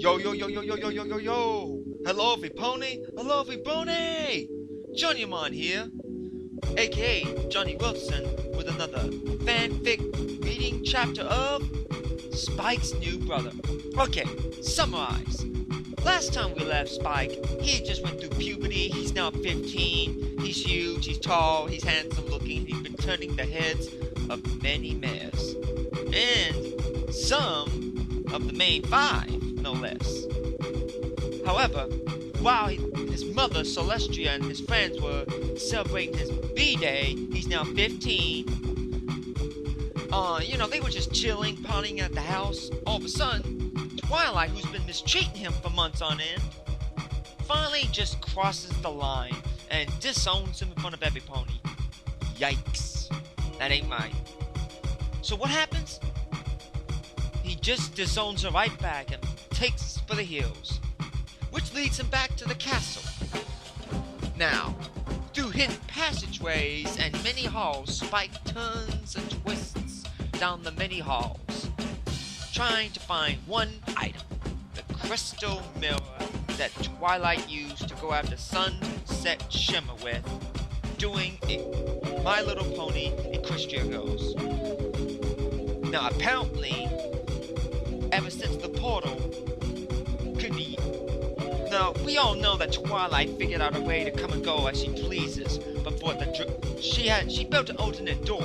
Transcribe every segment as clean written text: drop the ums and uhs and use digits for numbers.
Yo, yo, yo, yo, yo, yo, yo, yo, yo! Hello, every-pony! Hello, every-pony! Johnny here, aka Johnny Wilson, with another fanfic reading chapter of Spike's New Brother. Okay, summarize. Last time we left Spike, he just went through puberty. He's now 15. He's huge, he's tall, he's handsome looking. He's been turning the heads of many mares. And some of the main five, no less. However, while his mother, Celestia, and his friends were celebrating his B-Day, he's now 15. They were just chilling, partying at the house. All of a sudden, Twilight, who's been mistreating him for months on end, finally just crosses the line and disowns him in front of every pony. Yikes. That ain't right. So what happens? He just disowns her right back and takes for the hills, which leads him back to the castle. Now, through hidden passageways and many halls, Spike turns and twists down the many halls, trying to find one item, the crystal mirror that Twilight used to go after Sunset Shimmer with, doing My Little Pony Equestria goes. Now apparently, ever since the portal could be... Now, we all know that Twilight figured out a way to come and go as she pleases, but for she built an alternate door.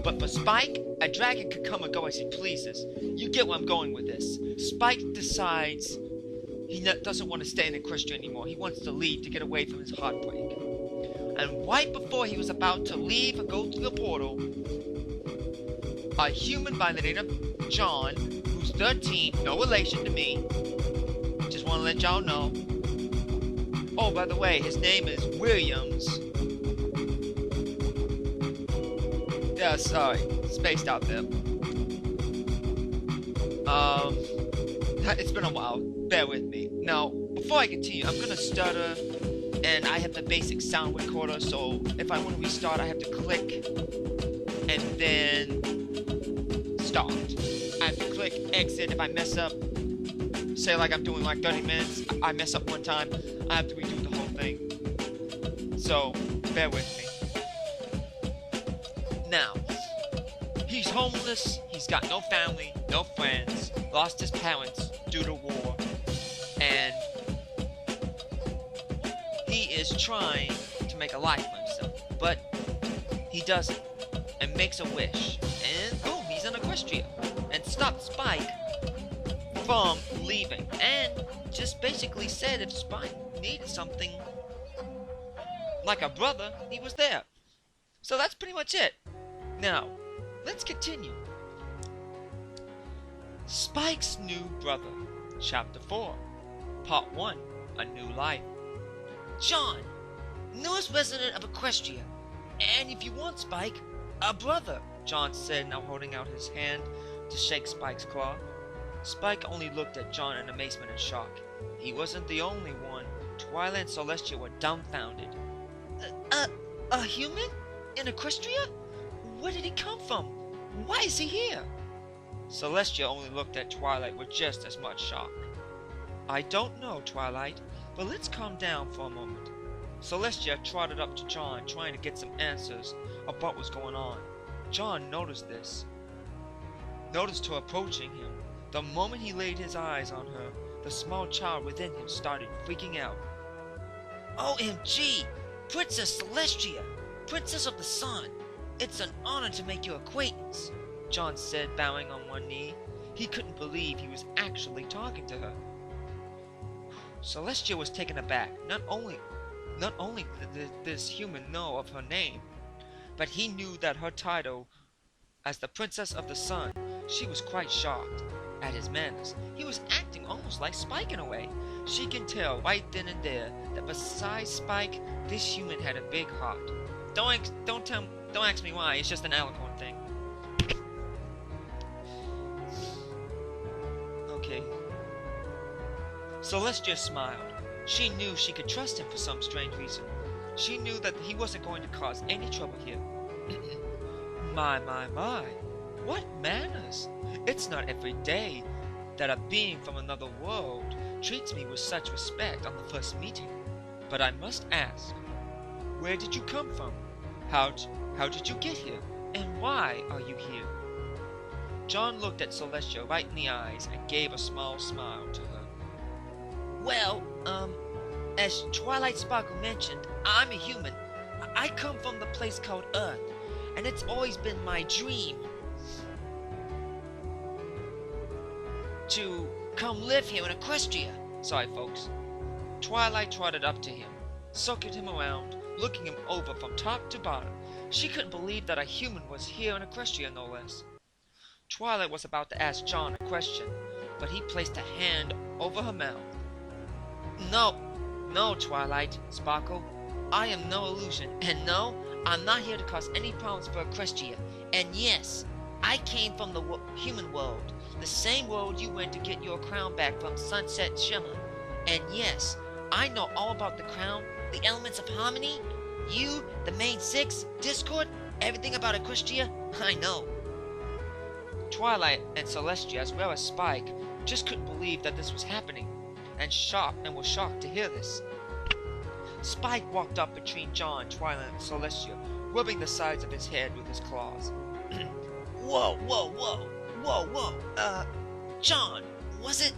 But for Spike, a dragon could come and go as he pleases. You get where I'm going with this. Spike decides he doesn't want to stay in Equestria anymore. He wants to leave to get away from his heartbreak. And right before he was about to leave and go through the portal, a human by the name of John, who's 13, no relation to me, just want to let y'all know. Oh, by the way, his name is Williams. Yeah, sorry, spaced out there. It's been a while, bear with me. Now, before I continue, I'm gonna stutter, and I have the basic sound recorder, so if I want to restart, I have to click, and then start. I have to click exit if I mess up. Say like I'm doing like 30 minutes, I mess up one time, I have to redo the whole thing. So, bear with me. Now, he's homeless, he's got no family, no friends, lost his parents due to war, and he is trying to make a life for himself, but he doesn't, and makes a wish, and boom, he's in Equestria, and stopped Spike from leaving, and just basically said if Spike needed something like a brother, he was there. So that's pretty much it. Now, let's continue. Spike's New Brother, Chapter 4, Part 1, A New Life. John, newest resident of Equestria, and if you want Spike, a brother, John said, now holding out his hand to shake Spike's claw. Spike only looked at John in amazement and shock. He wasn't the only one. Twilight and Celestia were dumbfounded. A human? In Equestria? Where did he come from? Why is he here? Celestia only looked at Twilight with just as much shock. I don't know, Twilight, but let's calm down for a moment. Celestia trotted up to John, trying to get some answers about what was going on. John noticed her approaching him. The moment he laid his eyes on her, the small child within him started freaking out. OMG! Princess Celestia! Princess of the Sun! It's an honor to make your acquaintance, John said, bowing on one knee. He couldn't believe he was actually talking to her. Celestia was taken aback. Not only did this human know of her name, but he knew that her title as the Princess of the Sun. She was quite shocked at his manners. He was acting almost like Spike in a way. She can tell right then and there that besides Spike, this human had a big heart. Don't ask me why, it's just an Alicorn thing. Okay. Celestia smiled. She knew she could trust him for some strange reason. She knew that he wasn't going to cause any trouble here. My. What manners! It's not every day that a being from another world treats me with such respect on the first meeting. But I must ask, where did you come from? How did you get here? And why are you here? John looked at Celestia right in the eyes and gave a small smile to her. Well, as Twilight Sparkle mentioned, I'm a human. I come from the place called Earth, and it's always been my dream to come live here in Equestria. Sorry, folks. Twilight trotted up to him, circled him around, looking him over from top to bottom. She couldn't believe that a human was here in Equestria, no less. Twilight was about to ask John a question, but he placed a hand over her mouth. No, Twilight Sparkle. I am no illusion, and no, I'm not here to cause any problems for Equestria. And yes, I came from the human world, the same world you went to get your crown back from Sunset Shimmer. And yes, I know all about the crown, the elements of harmony, you, the main six, Discord, everything about Equestria, I know. Twilight and Celestia, as well as Spike, just couldn't believe that this was happening, and were shocked to hear this. Spike walked up between John, Twilight, and Celestia, rubbing the sides of his head with his claws. Whoa, John, was it?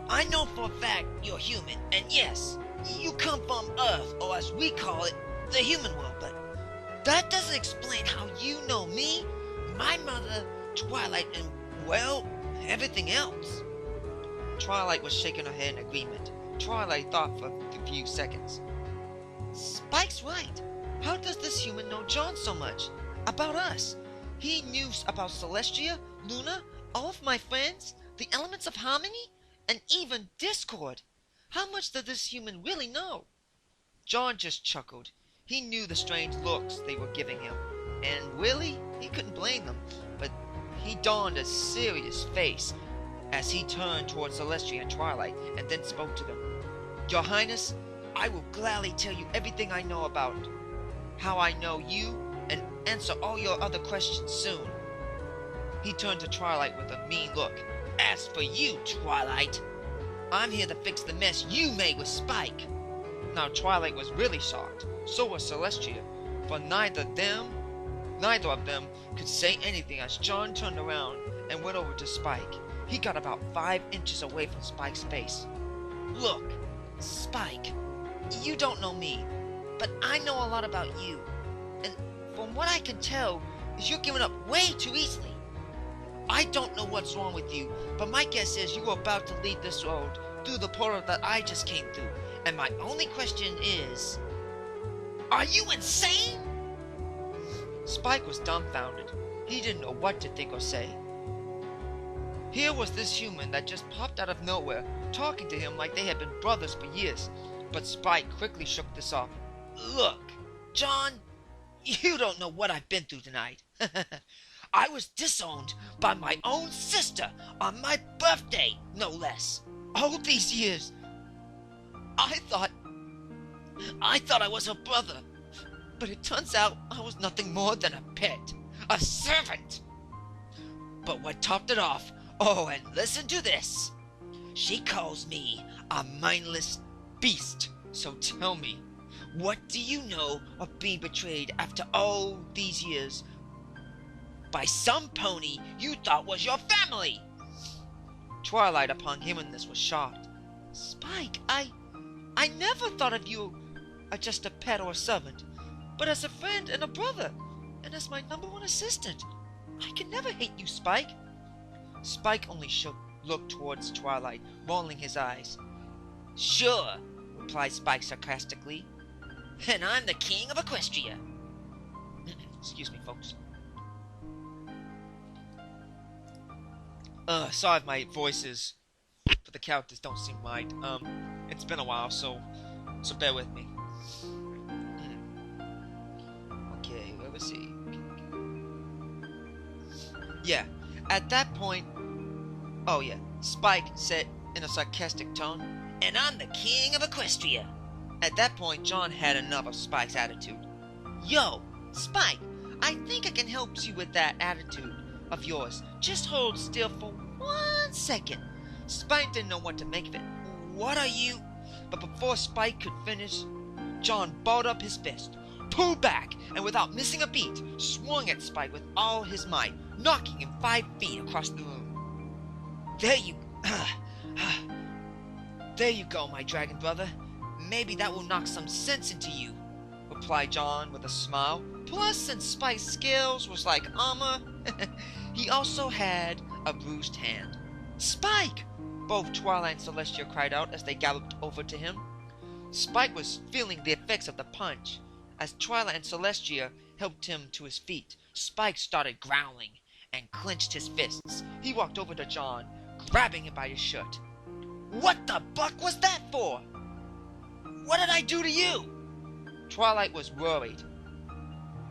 I know for a fact you're human, and yes, you come from Earth, or as we call it, the human world, but that doesn't explain how you know me, my mother, Twilight, and, well, everything else. Twilight was shaking her head in agreement. Twilight thought for a few seconds. Spike's right. How does this human know John so much? About us? He knew about Celestia, Luna, all of my friends, the elements of harmony, and even Discord. How much does this human really know? John just chuckled. He knew the strange looks they were giving him, and really, he couldn't blame them, but he donned a serious face as he turned towards Celestia and Twilight, and then spoke to them. Your Highness, I will gladly tell you everything I know about how I know you, and answer all your other questions soon. He turned to Twilight with a mean look. As for you, Twilight, I'm here to fix the mess you made with Spike. Now Twilight was really shocked. So was Celestia, for neither of them could say anything as John turned around and went over to Spike. He got about 5 inches away from Spike's face. Look, Spike, you don't know me, but I know a lot about you. And from what I can tell, is you're giving up way too easily. I don't know what's wrong with you, but my guess is you are about to leave this world through the portal that I just came through. And my only question is, are you insane? Spike was dumbfounded. He didn't know what to think or say. Here was this human that just popped out of nowhere, talking to him like they had been brothers for years. But Spike quickly shook this off. Look, John, you don't know what I've been through tonight. I was disowned by my own sister on my birthday, no less. All these years, I thought I was her brother, but it turns out I was nothing more than a pet, a servant. But what topped it off, oh, and listen to this. She calls me a mindless beast. So tell me, what do you know of being betrayed after all these years by some pony you thought was your family? Twilight, upon hearing this, was shocked. Spike, I never thought of you as just a pet or a servant, but as a friend and a brother, and as my #1 assistant. I can never hate you, Spike. Spike only looked towards Twilight, rolling his eyes. Sure, replied Spike sarcastically. And I'm the king of Equestria. Excuse me, folks. Sorry if my voices for the characters don't seem right. It's been a while, so bear with me. Okay, where was he? Yeah, at that point, oh yeah, Spike said in a sarcastic tone, and I'm the king of Equestria. At that point, John had enough of Spike's attitude. Yo, Spike, I think I can help you with that attitude of yours. Just hold still for 1 1 second. Spike didn't know what to make of it. What are you? But before Spike could finish, John balled up his fist, pulled back, and without missing a beat, swung at Spike with all his might, knocking him 5 feet across the room. There you go, my dragon brother. Maybe that will knock some sense into you, replied John with a smile. Plus, since Spike's skills was like armor, he also had a bruised hand. Spike! Both Twilight and Celestia cried out as they galloped over to him. Spike was feeling the effects of the punch. As Twilight and Celestia helped him to his feet, Spike started growling and clenched his fists. He walked over to John, grabbing him by his shirt. What the buck was that for? What did I do to you? Twilight was worried.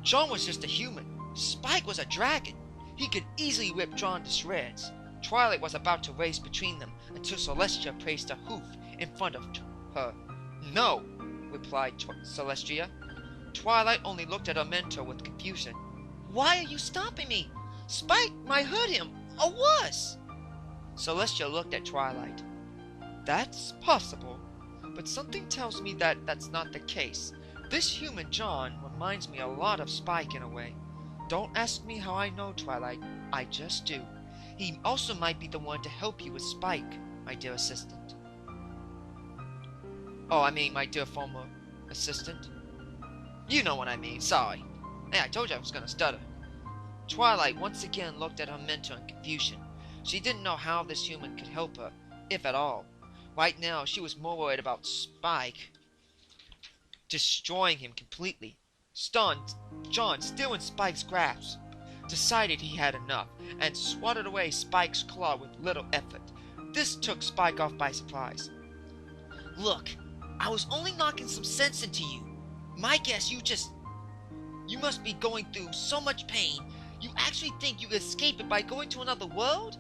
John was just a human. Spike was a dragon. He could easily rip John to shreds. Twilight was about to race between them until Celestia placed a hoof in front of her. No, replied Celestia. Twilight only looked at her mentor with confusion. Why are you stopping me? Spike might hurt him, or worse. Celestia looked at Twilight. That's possible, but something tells me that that's not the case. This human John reminds me a lot of Spike in a way. Don't ask me how I know, Twilight. I just do. He also might be the one to help you with Spike, my dear assistant. Oh, I mean my dear former assistant. You know what I mean, sorry. Hey, I told you I was gonna stutter. Twilight once again looked at her mentor in confusion. She didn't know how this human could help her, if at all. Right now, she was more worried about Spike destroying him completely. Stunned, John, still in Spike's grasp, decided he had enough and swatted away Spike's claw with little effort. This took Spike off by surprise. Look, I was only knocking some sense into you. My guess, you must be going through so much pain, you actually think you could escape it by going to another world?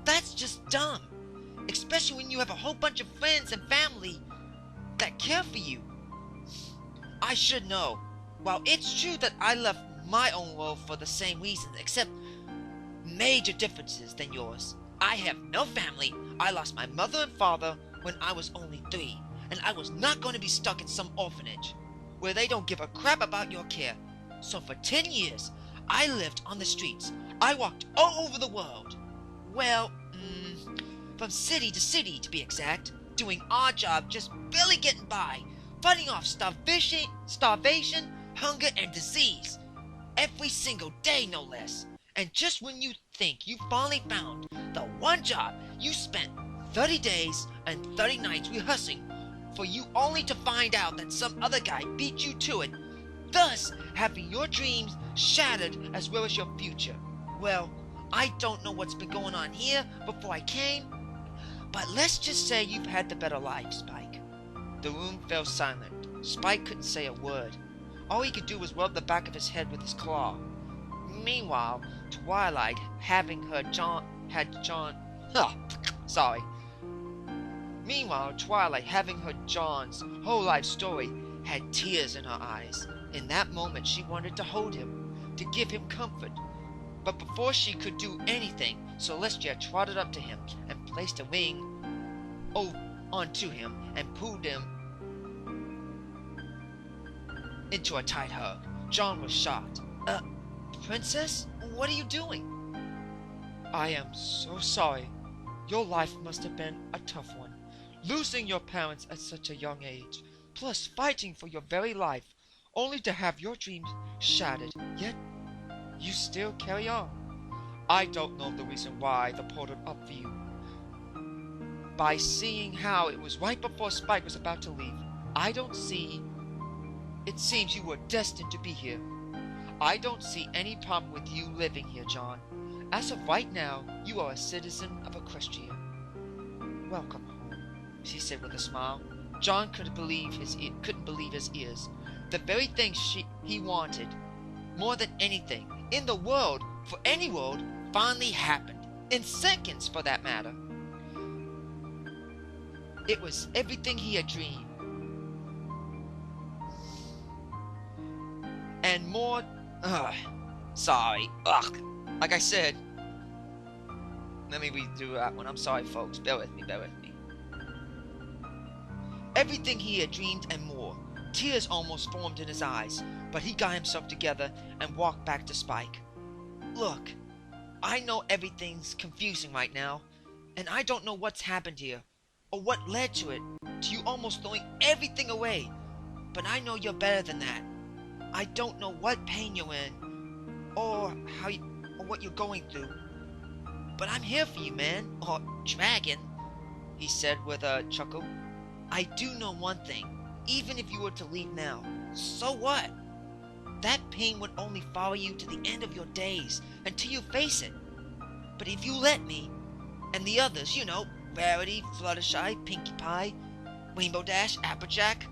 That's just dumb. Especially when you have a whole bunch of friends and family that care for you. I should know. While it's true that I left my own world for the same reasons, except major differences than yours. I have no family. I lost my mother and father when I was only 3, and I was not going to be stuck in some orphanage where they don't give a crap about your care. So for 10 years, I lived on the streets. I walked all over the world. Well, from city to city to be exact, doing odd jobs, just barely getting by, fighting off starvation, hunger, and disease. Every single day, no less. And just when you think you finally found the one job, you spent 30 days and 30 nights rehearsing for you only to find out that some other guy beat you to it, thus having your dreams shattered as well as your future. Well, I don't know what's been going on here before I came, but let's just say you've had the better life, Spike. The room fell silent. Spike couldn't say a word. All he could do was rub the back of his head with his claw. Meanwhile, Twilight, Twilight, having heard John's whole life story, had tears in her eyes. In that moment, she wanted to hold him, to give him comfort. But before she could do anything, Celestia trotted up to him and placed a wing onto him and pulled him into a tight hug. John was shocked. Princess? What are you doing? I am so sorry. Your life must have been a tough one. Losing your parents at such a young age, plus fighting for your very life, only to have your dreams shattered, yet you still carry on. I don't know the reason why the portal up for you. By seeing how it was right before Spike was about to leave, I don't see. It seems you were destined to be here. I don't see any problem with you living here, John. As of right now, you are a citizen of Equestria. Welcome home, she said with a smile. John couldn't believe his ears. The very thing he wanted, more than anything, in the world, for any world, finally happened. In seconds, for that matter. It was everything he had dreamed. And more... Sorry. Like I said... Let me redo that one. I'm sorry, folks. Bear with me, bear with me. Everything he had dreamed and more. Tears almost formed in his eyes, but he got himself together and walked back to Spike. Look, I know everything's confusing right now, and I don't know what's happened here, or what led to it, to you almost throwing everything away. But I know you're better than that. I don't know what pain you're in, or what you're going through. But I'm here for you, man, or dragon, he said with a chuckle. I do know one thing. Even if you were to leave now, so what? That pain would only follow you to the end of your days, until you face it. But if you let me, and the others, you know, Rarity, Fluttershy, Pinkie Pie, Rainbow Dash, Applejack,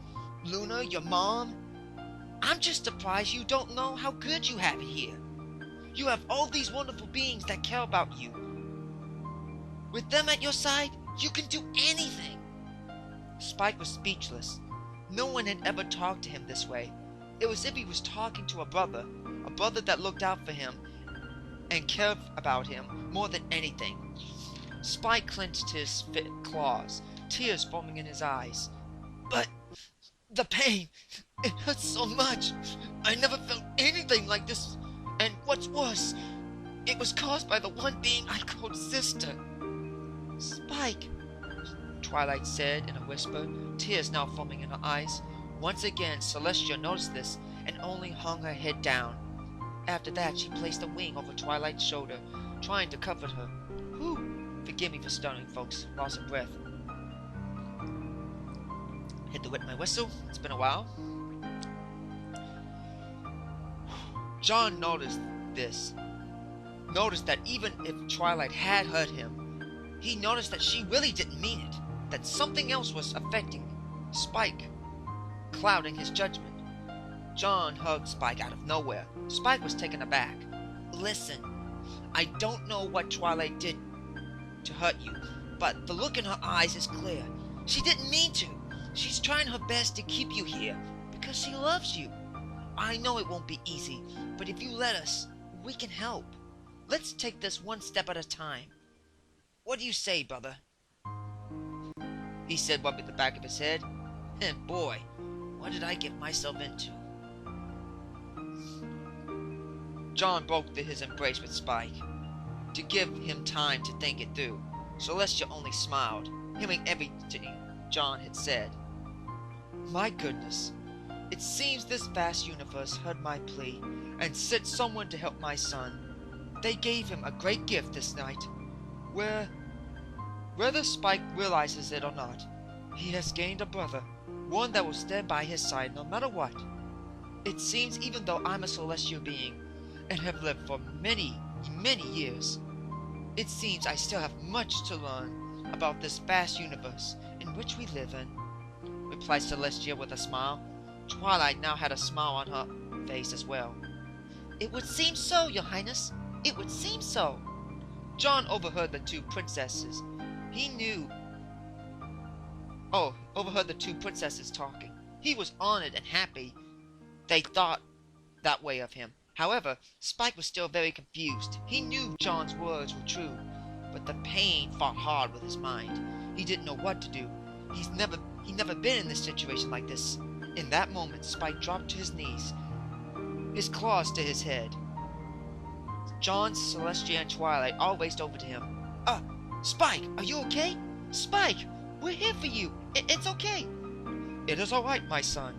Luna, your mom, I'm just surprised you don't know how good you have it here. You have all these wonderful beings that care about you. With them at your side, you can do anything. Spike was speechless. No one had ever talked to him this way. It was as if he was talking to a brother that looked out for him and cared about him more than anything. Spike clenched his claws, tears foaming in his eyes. But the pain, it hurts so much. I never felt anything like this. And what's worse, it was caused by the one being I called sister. Spike, Twilight said in a whisper, tears now foaming in her eyes. Once again, Celestia noticed this and only hung her head down. After that, she placed a wing over Twilight's shoulder, trying to comfort her. Whew! Forgive me for stuttering, folks. Loss of breath. Hit the wet my whistle. It's been a while. John noticed this. Noticed that even if Twilight had hurt him, he noticed that she really didn't mean it. That something else was affecting Spike, clouding his judgment. John hugged Spike out of nowhere. Spike was taken aback. Listen, I don't know what Twilight did to hurt you, but the look in her eyes is clear. She didn't mean to. She's trying her best to keep you here because she loves you. I know it won't be easy, but if you let us, we can help. Let's take this one step at a time. What do you say, brother? He said, rubbing the back of his head. And boy, what did I get myself into? John broke his embrace with Spike, to give him time to think it through. Celestia only smiled, hearing everything John had said. My goodness, it seems this vast universe heard my plea and sent someone to help my son. They gave him a great gift this night. Whether Spike realizes it or not, he has gained a brother, one that will stand by his side no matter what. It seems even though I'm a celestial being, and have lived for many, many years, it seems I still have much to learn about this vast universe in which we live in, replied Celestia with a smile. Twilight now had a smile on her face as well. It would seem so, Your Highness. It would seem so. John overheard the two princesses. Overheard the two princesses talking. He was honored and happy they thought that way of him. However, Spike was still very confused. He knew John's words were true, but the pain fought hard with his mind. He didn't know what to do. He'd never been in this situation like this. In that moment, Spike dropped to his knees, his claws to his head. John, Celestia, and Twilight all raced over to him. Spike, are you okay? Spike, we're here for you. It's okay. It is all right, my son.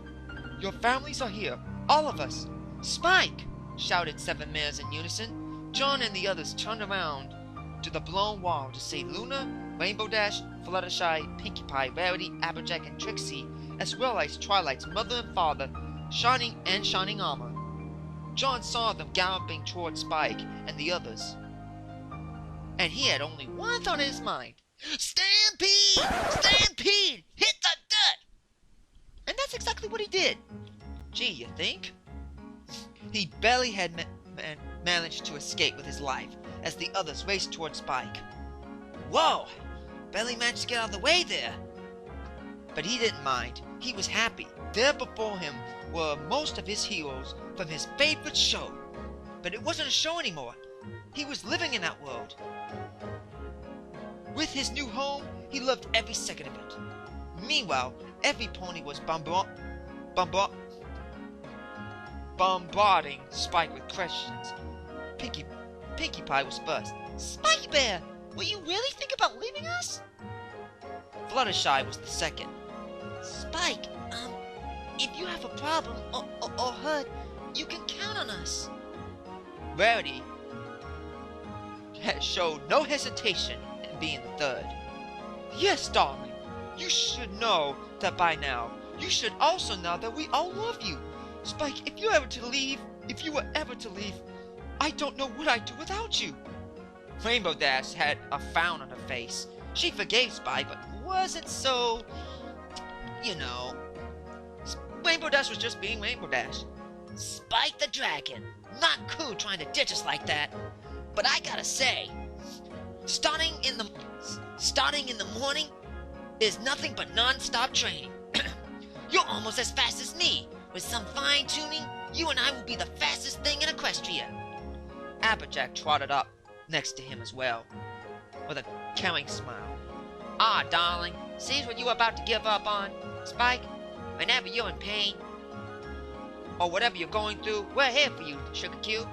Your families are here, all of us. Spike, shouted 7 mares in unison. John and the others turned around to the blown wall to see Luna, Rainbow Dash, Fluttershy, Pinkie Pie, Rarity, Applejack, and Trixie, as well as Twilight's mother and father, shining armor. John saw them galloping toward Spike and the others, and he had only one thought in his mind. Stampede! Stampede! Hit the dirt! And that's exactly what he did. Gee, you think? He barely had managed to escape with his life as the others raced toward Spike. Whoa! Barely managed to get out of the way there. But he didn't mind. He was happy. There before him were most of his heroes from his favorite show. But it wasn't a show anymore. He was living in that world. With his new home, he loved every second of it. Meanwhile, every pony was bombarding Spike with questions. Pinkie Pie was first. "Spiky Bear, will you really think about leaving us?" Fluttershy was the second. "Spike, if you have a problem or hurt, you can count on us." Rarity showed no hesitation in being the third. "Yes, darling, you should know that by now. You should also know that we all love you. Spike, if you were ever to leave, I don't know what I'd do without you." Rainbow Dash had a frown on her face. She forgave Spike, but wasn't so, Rainbow Dash was just being Rainbow Dash. "Spike the Dragon, not cool trying to ditch us like that. But I gotta say, starting in the morning is nothing but non-stop training. You're almost as fast as me. With some fine-tuning, you and I will be the fastest thing in Equestria." Applejack trotted up next to him as well, with a caring smile. "Ah, darling, see what you were about to give up on? Spike, whenever you're in pain, or whatever you're going through, we're here for you, Sugar Cube."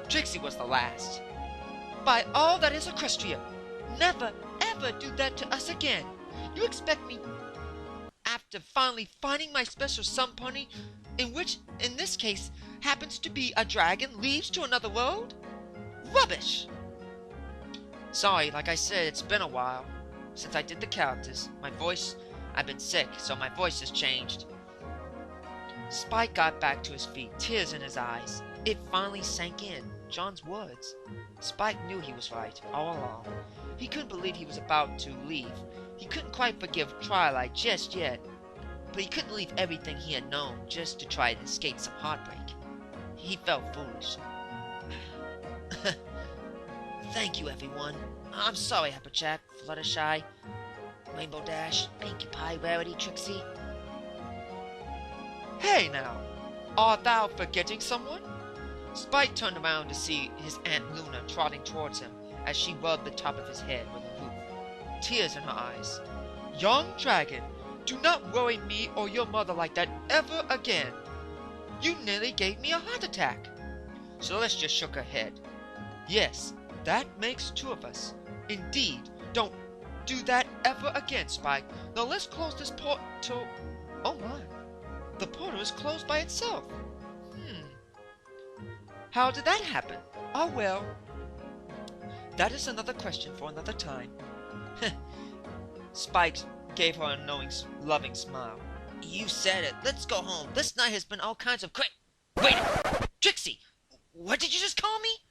Trixie was the last. "By all that is Equestria, never ever do that to us again. You expect me, after finally finding my special sun pony, in which, in this case, happens to be a dragon, leaves to another world? Rubbish!" "Sorry, like I said, it's been a while since I did the characters. I've been sick, so my voice has changed." Spike got back to his feet, tears in his eyes. It finally sank in, John's words. Spike knew he was right, all along. He couldn't believe he was about to leave. He couldn't quite forgive Twilight just yet, but he couldn't leave everything he had known just to try to escape some heartbreak. He felt foolish. "Thank you, everyone. I'm sorry, Applejack, Fluttershy, Rainbow Dash, Pinkie Pie, Rarity, Trixie." "Hey now, art thou forgetting someone?" Spike turned around to see his Aunt Luna trotting towards him as she rubbed the top of his head with a hoof, tears in her eyes. "Young dragon, do not worry me or your mother like that ever again. You nearly gave me a heart attack." Celestia shook her head. "Yes, that makes two of us. Indeed, don't do that ever again, Spike. Now let's close this portal." "Oh my, the portal is closed by itself. How did that happen? Oh well, that is another question for another time." Spike gave her a knowing, loving smile. "You said it. Let's go home. This night has been all kinds of Wait! Trixie! What did you just call me?"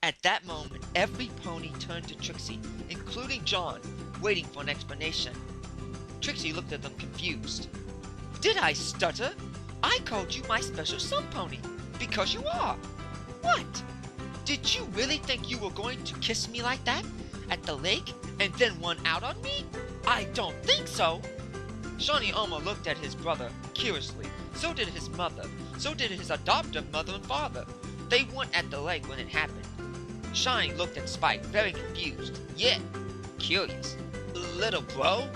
At that moment, every pony turned to Trixie, including John, waiting for an explanation. Trixie looked at them confused. "Did I stutter? I called you my special sun pony, because you are. What? Did you really think you were going to kiss me like that, at the lake, and then run out on me? I don't think so." Shawnee Elmo looked at his brother curiously. So did his mother. So did his adoptive mother and father. They weren't at the lake when it happened. Shawnee looked at Spike, very confused, yet curious. "Little bro?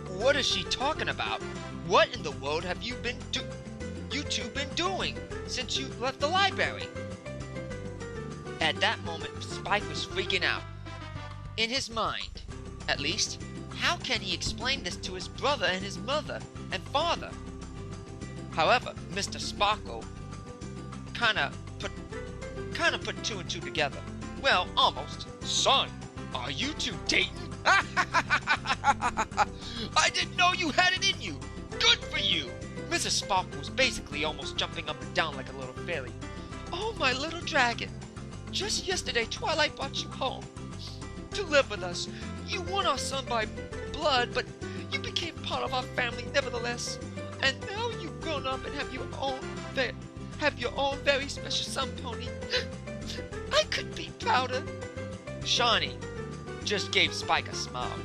What is she talking about? What in the world have you two been doing since you left the library?" At that moment, Spike was freaking out. In his mind, at least, how can he explain this to his brother and his mother and father? However, Mr. Sparkle kind of put two and two together. Well, almost. "Son, are you two dating?" "I didn't know you had it in you. Good for you." Mrs. Sparkle was basically almost jumping up and down like a little fairy. "Oh, my little dragon. Just yesterday, Twilight brought you home to live with us. You weren't our son by blood, but you became part of our family nevertheless. And now you've grown up and have your own very special sun pony. I couldn't be prouder." Shawnee just gave Spike a smile.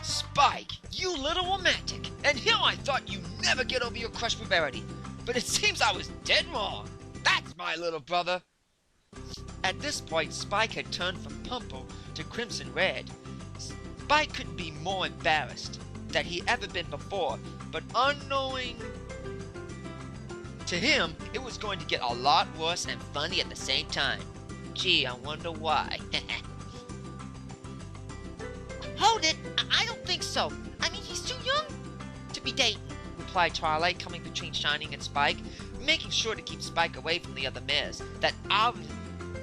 "Spike, you little romantic. And here I thought you'd never get over your crush for Rarity. But it seems I was dead wrong. That's my little brother." At this point, Spike had turned from Pumple to crimson red. Spike couldn't be more embarrassed than he ever been before, but unknowing to him, it was going to get a lot worse and funny at the same time. Gee, I wonder why. Hold it! I don't think so. I mean, he's too young to be dating, replied Twilight, coming between Shining and Spike, making sure to keep Spike away from the other mares that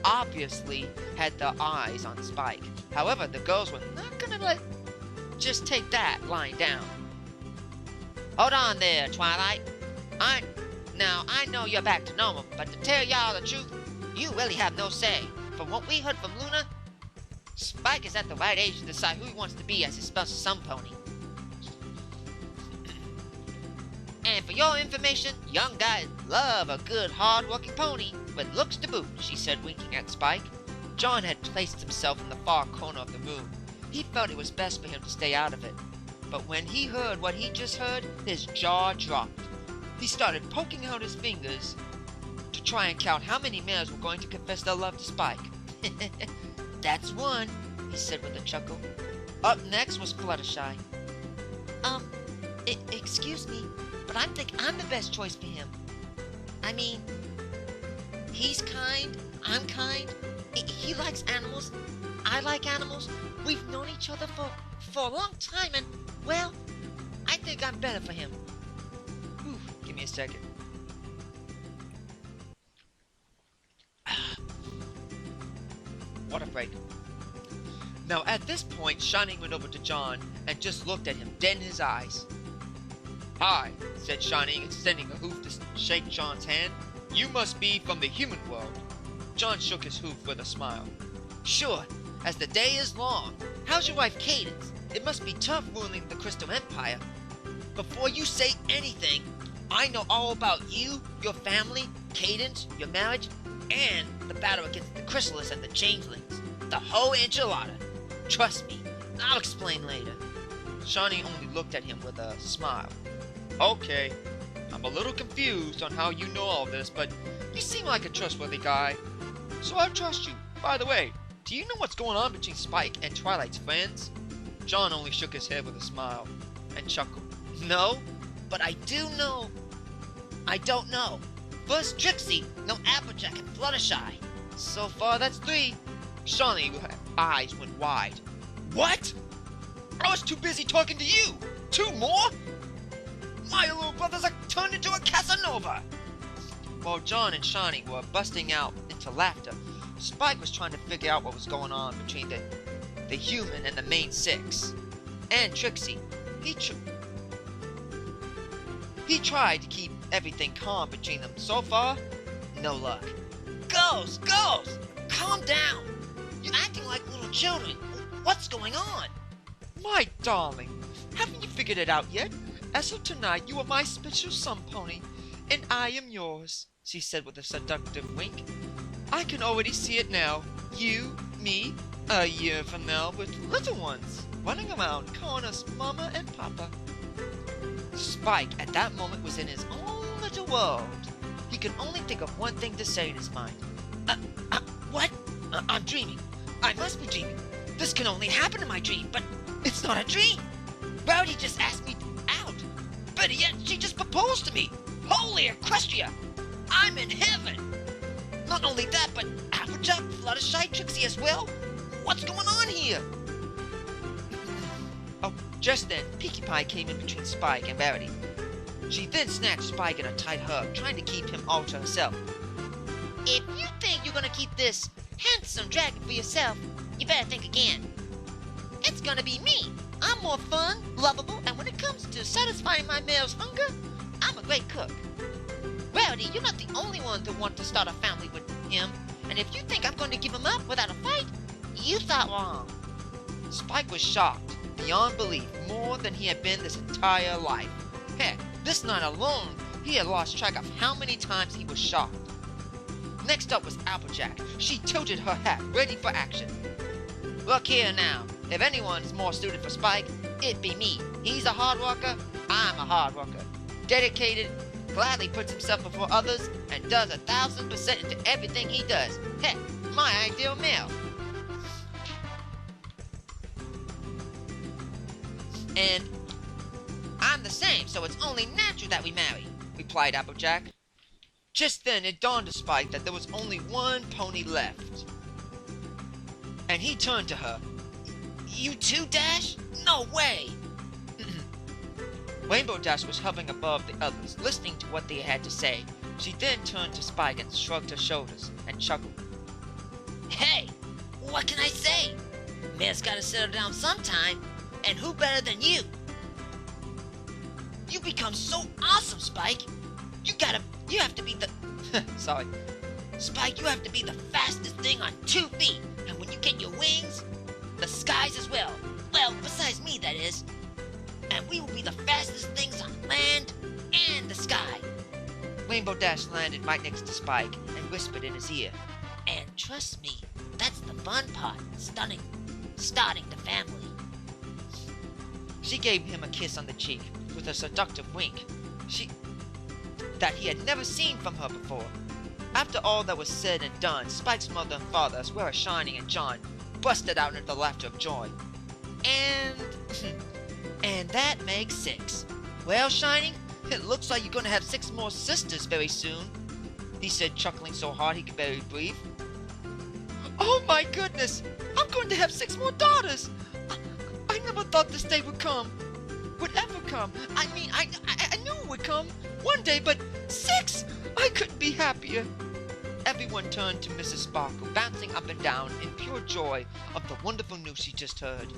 obviously had their eyes on Spike. However, the girls were not gonna just take that lying down. Hold on there, Twilight. Now, I know you're back to normal, but to tell y'all the truth, you really have no say. From what we heard from Luna, Spike is at the right age to decide who he wants to be as his special sun pony. And for your information, young guys love a good, hard-working pony with looks to boot, she said, winking at Spike. John had placed himself in the far corner of the room. He felt it was best for him to stay out of it. But when he heard what he just heard, his jaw dropped. He started poking out his fingers to try and count how many mares were going to confess their love to Spike. That's one, he said with a chuckle. Up next was Fluttershy. Excuse me, but I think I'm the best choice for him. I mean, he's kind, I'm kind, he likes animals, I like animals. We've known each other for a long time, and, well, I think I'm better for him. Whew, give me a second. What a break. Now at this point, Shining went over to John and just looked at him dead in his eyes. "Hi," said Shining, extending a hoof to shake John's hand. "You must be from the human world." John shook his hoof with a smile. "Sure, as the day is long. How's your wife Cadence? It must be tough ruling the Crystal Empire. Before you say anything, I know all about you, your family, Cadence, your marriage, and the battle against the Chrysalis and the Changelings. The whole enchilada. Trust me, I'll explain later." Shining only looked at him with a smile. "Okay, I'm a little confused on how you know all this, but you seem like a trustworthy guy, so I'll trust you. By the way, do you know what's going on between Spike and Twilight's friends?" John only shook his head with a smile and chuckled. "No, but I do know. I don't know. First Trixie, no Applejack and Fluttershy. So far, that's 3. Shawnee's eyes went wide. "What? I was too busy talking to you. 2 more? My little brothers are turned into a Casanova." While John and Shining were busting out into laughter, Spike was trying to figure out what was going on between the human and the main 6. And Trixie. He tried to keep everything calm between them. So far, no luck. Girls, calm down. You're acting like little children. What's going on?" "My darling, haven't you figured it out yet? As of tonight, you are my special sun pony, and I am yours," she said with a seductive wink. "I can already see it now. You, me, a year from now with little ones, running around calling us Mama and Papa." Spike, at that moment, was in his own little world. He could only think of one thing to say in his mind. What? I'm dreaming. I must be dreaming. This can only happen in my dream, but it's not a dream. Rowdy just asked me out. Better yet, she just proposed to me. Holy Equestria! I'm in heaven. Not only that, but Applejack, Fluttershy, Trixie as well. What's going on here?" Oh, just then, Pinkie Pie came in between Spike and Rarity. She then snatched Spike in a tight hug, trying to keep him all to herself. "If you think you're gonna keep this handsome dragon for yourself, you better think again. It's gonna be me. I'm more fun, lovable, and when it comes to satisfying my male's hunger, I'm a great cook. Rarity, you're not the only one to want to start a family with him, and if you think I'm going to give him up without a fight, you thought wrong." Spike was shocked, beyond belief, more than he had been this entire life. Heck, this night alone, he had lost track of how many times he was shocked. Next up was Applejack. She tilted her hat, ready for action. "Look here now, if anyone's more suited for Spike, it'd be me. He's a hard worker, I'm a hard worker. Dedicated, gladly puts himself before others, and does 1,000% into everything he does. Heck, my ideal male." And I'm the same, so it's only natural that we marry, replied Applejack. Just then it dawned on Spike that there was only one pony left. And he turned to her. You too, Dash? No way! Rainbow Dash was hovering above the others, listening to what they had to say. She then turned to Spike and shrugged her shoulders and chuckled. Hey, what can I say? Man's gotta settle down sometime, and who better than you? You become so awesome, Spike. You have to be the... Sorry. Spike, you have to be the fastest thing on 2 feet, and when you get your wings, the skies as well. Well, besides me, that is. And we will be the fastest things on land and the sky. Rainbow Dash landed right next to Spike and whispered in his ear. And trust me, that's the fun part, starting the family. She gave him a kiss on the cheek with a seductive wink that he had never seen from her before. After all that was said and done, Spike's mother and father, as well as Shining and John, busted out into laughter of joy. And that makes 6. Well, Shining, it looks like you're going to have 6 more sisters very soon, he said, chuckling so hard he could barely breathe. Oh my goodness! I'm going to have 6 more daughters! I never thought this day would ever come. I mean, I knew it would come one day, but 6? I couldn't be happier. Everyone turned to Mrs. Sparkle, bouncing up and down in pure joy of the wonderful news she just heard.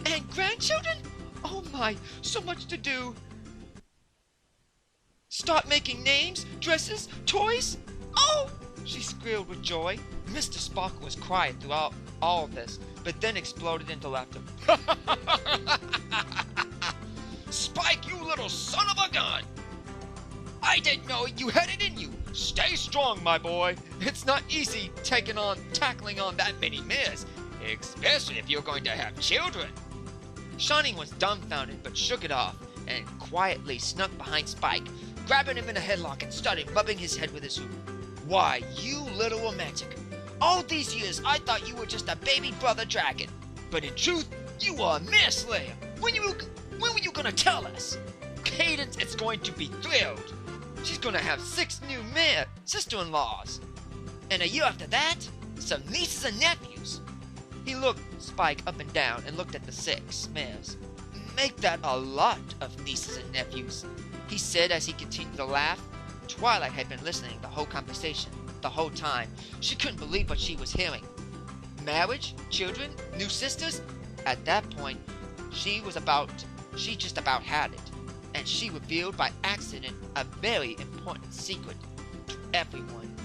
And grandchildren? Oh my, so much to do. Start making names, dresses, toys? Oh! She squealed with joy. Mr. Sparkle was quiet throughout all of this, but then exploded into laughter. Spike, you little son of a gun! I didn't know you had it in you. Stay strong, my boy. It's not easy tackling on that many mares, especially if you're going to have children. Shining was dumbfounded but shook it off and quietly snuck behind Spike, grabbing him in a headlock and started rubbing his head with his hoop. Why, you little romantic. All these years I thought you were just a baby brother dragon, but in truth, you are a mare slayer. When were you gonna tell us? Cadence is going to be thrilled. She's gonna have 6 new sister-in-laws. And a year after that, some nieces and nephews. He looked Spike up and down and looked at the 6 mares. Make that a lot of nieces and nephews, he said as he continued to laugh. Twilight had been listening the whole conversation, the whole time. She couldn't believe what she was hearing. Marriage? Children? New sisters? At that point, she just about had it. And she revealed by accident a very important secret to everyone.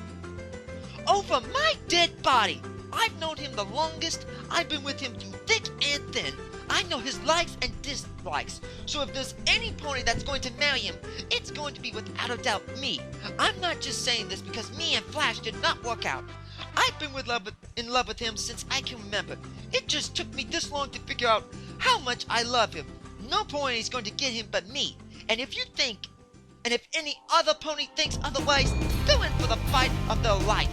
Over my dead body! I've known him the longest. I've been with him through thick and thin. I know his likes and dislikes. So if there's any pony that's going to marry him, it's going to be without a doubt me. I'm not just saying this because me and Flash did not work out. I've been in love with him since I can remember. It just took me this long to figure out how much I love him. No pony is going to get him but me. And if any other pony thinks otherwise, they're in for the fight of their life.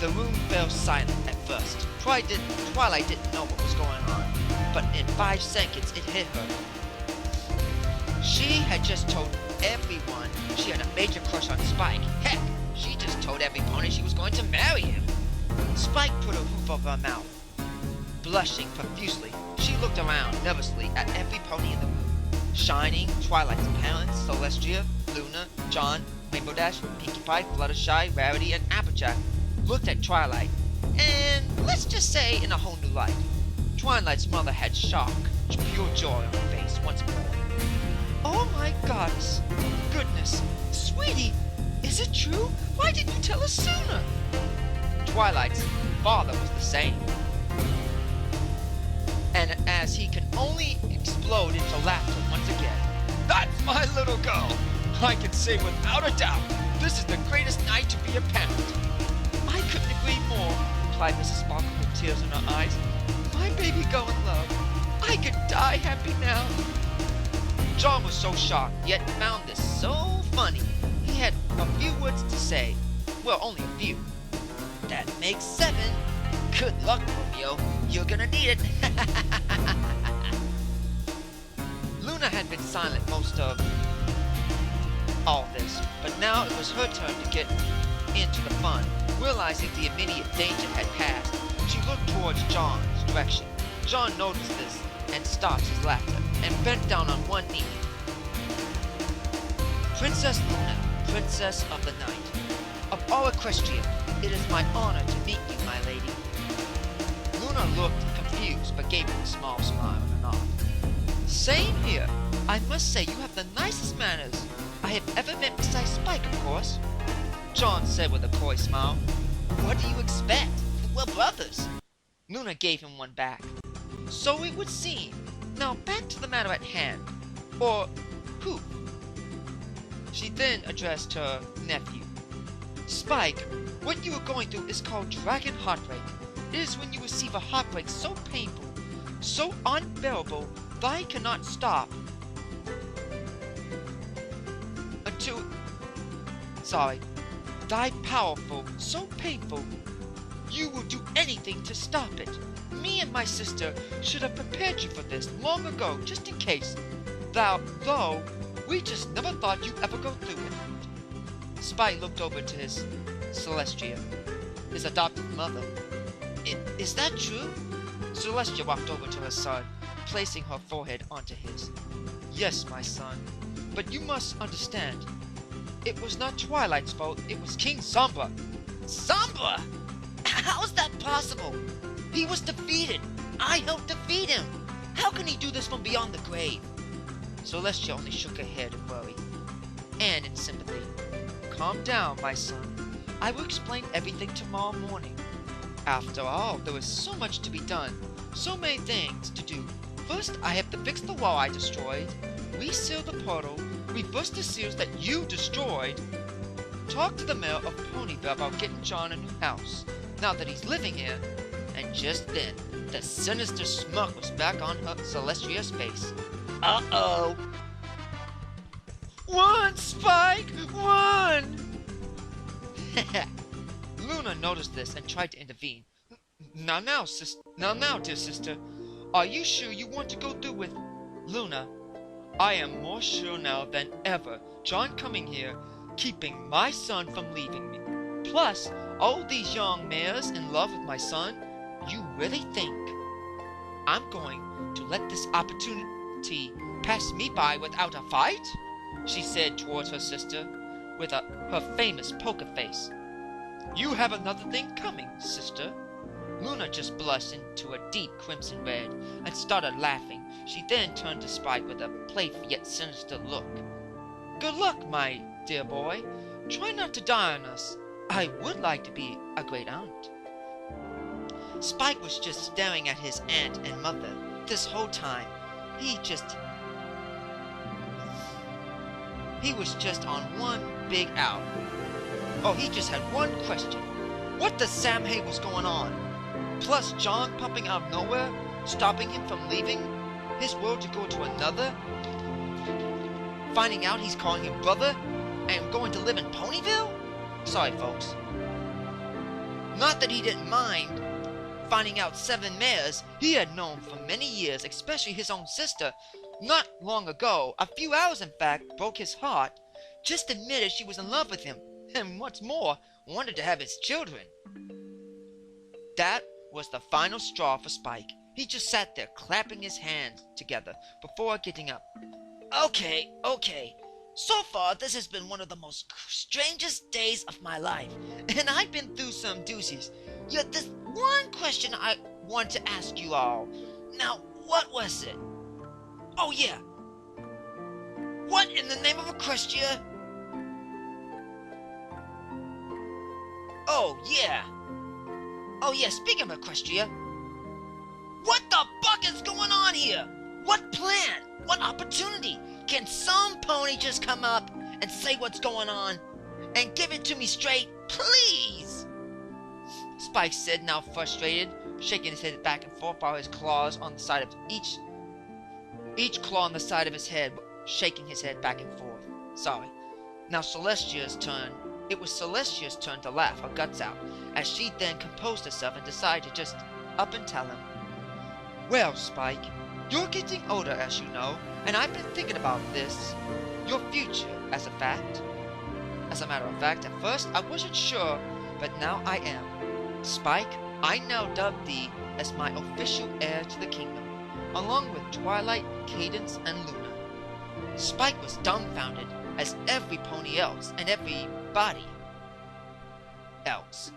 The room fell silent at first. Twilight didn't know what was going on, but in 5 seconds it hit her. She had just told everyone she had a major crush on Spike. Heck, she just told every pony she was going to marry him. Spike put her hoof over her mouth. Blushing profusely, she looked around nervously at every pony in the room. Shining, Twilight's parents, Celestia, Luna, John, Rainbow Dash, Pinkie Pie, Fluttershy, Rarity, and Applejack looked at Twilight, and let's just say in a whole new light. Twilight's mother had shock, pure joy on her face once more. Oh my goodness, sweetie, is it true? Why didn't you tell us sooner? Twilight's father was the same. And as he could only explode into laughter once again. That's my little girl! I can say without a doubt, this is the greatest night to be a parent. I couldn't agree more, replied Mrs. Sparkle with tears in her eyes. My baby girl in love. I could die happy now. John was so shocked, yet found this so funny. He had a few words to say. Well, only a few. That makes 7. Good luck, Romeo. You're gonna need it. Luna had been silent most of all this, but now it was her turn to get into the fun. Realizing the immediate danger had passed, she looked towards John's direction. John noticed this and stopped his laughter and bent down on one knee. Princess Luna, Princess of the Night, of all Equestria, it is my honor to meet you, my lady. Luna looked confused but gave him a small smile and a nod. Same here. I must say you have the nicest manners I have ever met besides Spike, of course. John said with a coy smile. What do you expect? We're brothers. Luna gave him one back. So it would seem. Now back to the matter at hand. Or who? She then addressed her nephew. Spike, what you are going through is called dragon heartbreak. It is when you receive a heartbreak so painful, so unbearable, thy cannot stop. Thy powerful, so painful, you will do anything to stop it. Me and my sister should have prepared you for this long ago, just in case. Though, we just never thought you'd ever go through it. Spike looked over to his Celestia, his adopted mother. Is that true? Celestia walked over to her son, placing her forehead onto his. Yes, my son, but you must understand. It was not Twilight's fault, it was King Sombra. Sombra? How is that possible? He was defeated. I helped defeat him. How can he do this from beyond the grave? Celestia only shook her head in worry and in sympathy. Calm down, my son. I will explain everything tomorrow morning. After all, there is so much to be done, so many things to do. First, I have to fix the wall I destroyed, reseal the portal, reverse the seals that you destroyed, talk to the mayor of Ponyville about getting John a new house, now that he's living here. And just then, the sinister smirk was back on her Celestia's face. Uh-oh. Run, Spike! Run! Luna noticed this and tried to intervene. Now, dear sister, are you sure you want to go through with Luna? I am more sure now than ever. John coming here, keeping my son from leaving me. Plus, all these young mayors in love with my son. You really think I'm going to let this opportunity pass me by without a fight? She said towards her sister with her famous poker face. You have another thing coming, sister. Luna just blushed into a deep crimson red and started laughing. She then turned to Spike with a playful yet sinister look. Good luck, my dear boy. Try not to die on us. I would like to be a great aunt. Spike was just staring at his aunt and mother this whole time. He was just on one big out. Oh, he just had one question. What the Sam Hay was going on? Plus John popping out of nowhere, stopping him from leaving his world to go to another, finding out he's calling him brother, and going to live in Ponyville? Sorry, folks. Not that he didn't mind finding out 7 mayors he had known for many years, especially his own sister, not long ago, a few hours in fact, broke his heart, just admitted she was in love with him, and what's more, wanted to have his children. That was the final straw for Spike. He just sat there clapping his hands together before getting up. Okay. So far, this has been one of the most strangest days of my life, and I've been through some doozies. Yet there's one question I want to ask you all. Now, what was it? Oh yeah. What in the name of Equestria? Oh yeah, speaking of Equestria, what the fuck is going on here? What plan? What opportunity? Can some pony just come up and say what's going on and give it to me straight, please? Spike said, now frustrated, shaking his head back and forth while his claws on the side of each claw on the side of his head, shaking his head back and forth. Sorry. Now Celestia's turn It was Celestia's turn to laugh her guts out, as she then composed herself and decided to just up and tell him. Well, Spike, you're getting older, as you know, and I've been thinking about this. Your future, as a matter of fact, at first I wasn't sure, but now I am. Spike, I now dub thee as my official heir to the kingdom, along with Twilight, Cadence, and Luna. Spike was dumbfounded, as every pony else and everybody else.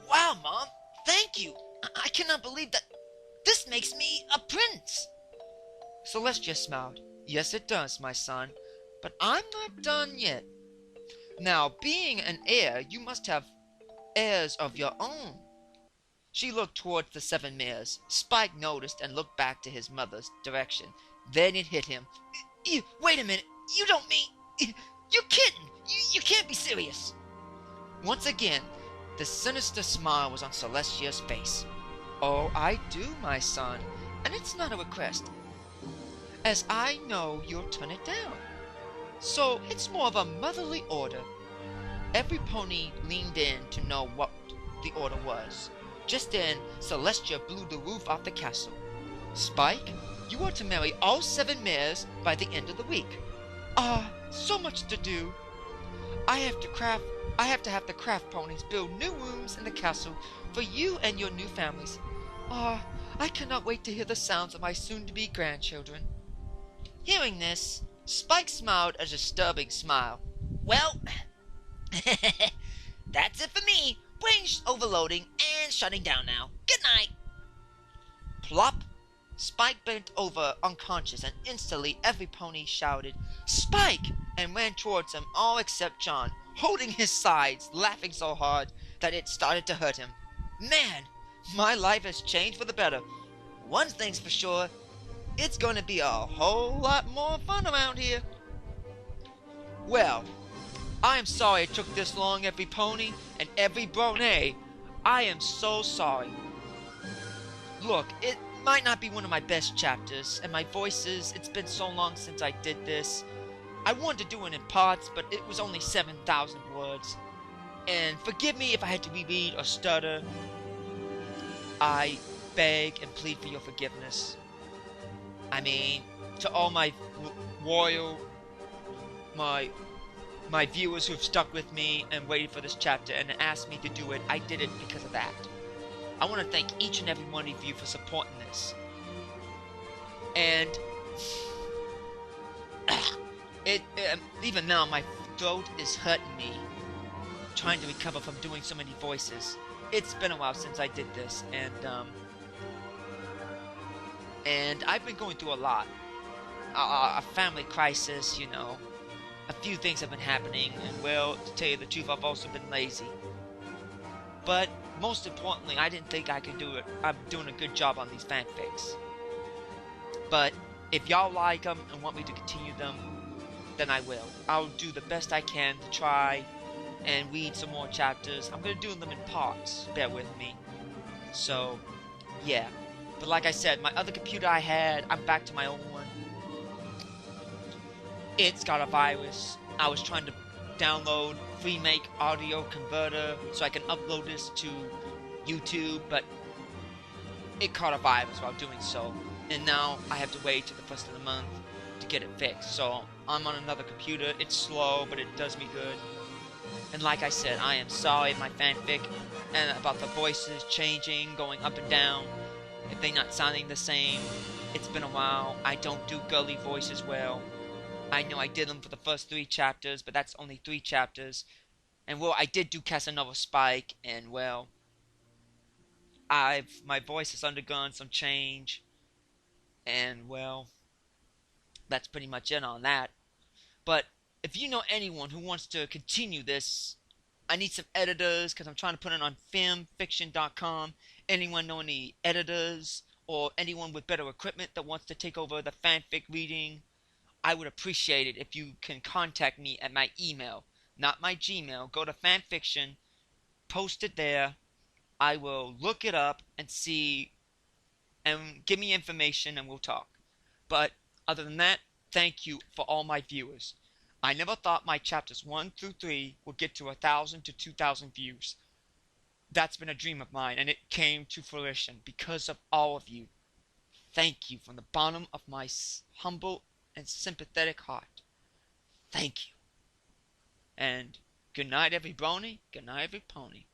Wow, Mom, thank you. I cannot believe that this makes me a prince. Celestia smiled. Yes, it does, my son, but I'm not done yet. Now, being an heir, you must have heirs of your own. She looked towards the 7 mares. Spike noticed and looked back to his mother's direction. Then it hit him. Wait a minute, you don't mean... You're kidding! You can't be serious! Once again, the sinister smile was on Celestia's face. Oh, I do, my son, and it's not a request, as I know you'll turn it down. So it's more of a motherly order. Every pony leaned in to know what the order was. Just then, Celestia blew the roof off the castle. Spike, you are to marry all 7 mares by the end of the week. So much to do. I have to have the craft ponies build new rooms in the castle for you and your new families. I cannot wait to hear the sounds of my soon-to-be grandchildren. Hearing this, Spike smiled a disturbing smile. Well, that's it for me. Brains overloading and shutting down now. Good night. Plop! Spike bent over unconscious, and instantly every pony shouted, Spike! And ran towards him, all except John, holding his sides, laughing so hard that it started to hurt him. Man, my life has changed for the better. One thing's for sure, it's going to be a whole lot more fun around here. Well, I am sorry it took this long, every pony and every brony. I am so sorry. Look, it might not be one of my best chapters, and my voices, it's been so long since I did this. I wanted to do it in parts, but it was only 7,000 words. And forgive me if I had to reread or stutter. I beg and plead for your forgiveness. I mean, to all my my viewers who have stuck with me and waited for this chapter and asked me to do it, I did it because of that. I want to thank each and every one of you for supporting this. And even now my throat is hurting me, trying to recover from doing so many voices. It's been a while since I did this, and I've been going through a lot. A family crisis, you know. A few things have been happening, and well, to tell you the truth, I've also been lazy. But most importantly, I didn't think I could do it. I'm doing a good job on these fanfics. But if y'all like them and want me to continue them, then I will. I'll do the best I can to try and read some more chapters. I'm going to do them in parts, bear with me. So, yeah. But like I said, my other computer I had, I'm back to my old one. It's got a virus. I was trying to download FreeMake audio converter so I can upload this to YouTube, but it caught a virus while doing so. And now I have to wait till the first of the month to get it fixed. So I'm on another computer. It's slow, but it does me good. And like I said, I am sorry my fanfic and about the voices changing, going up and down, if they not sounding the same. It's been a while. I don't do girly voices well. I know I did them for the first 3 chapters, but that's only 3 chapters. And well, I did do Casanova Spike, and well, my voice has undergone some change. And well, that's pretty much it on that. But if you know anyone who wants to continue this, I need some editors because I'm trying to put it on filmfiction.com. Anyone know any editors or anyone with better equipment that wants to take over the fanfic reading? I would appreciate it if you can contact me at my email, not my Gmail. Go to fanfiction, post it there. I will look it up and see, and give me information and we'll talk. But other than that, thank you for all my viewers. I never thought my chapters 1 through 3 would get to 1,000 to 2,000 views. That's been a dream of mine, and it came to fruition because of all of you. Thank you from the bottom of my humble and sympathetic heart. Thank you. And good night, every brony. Good night, every pony.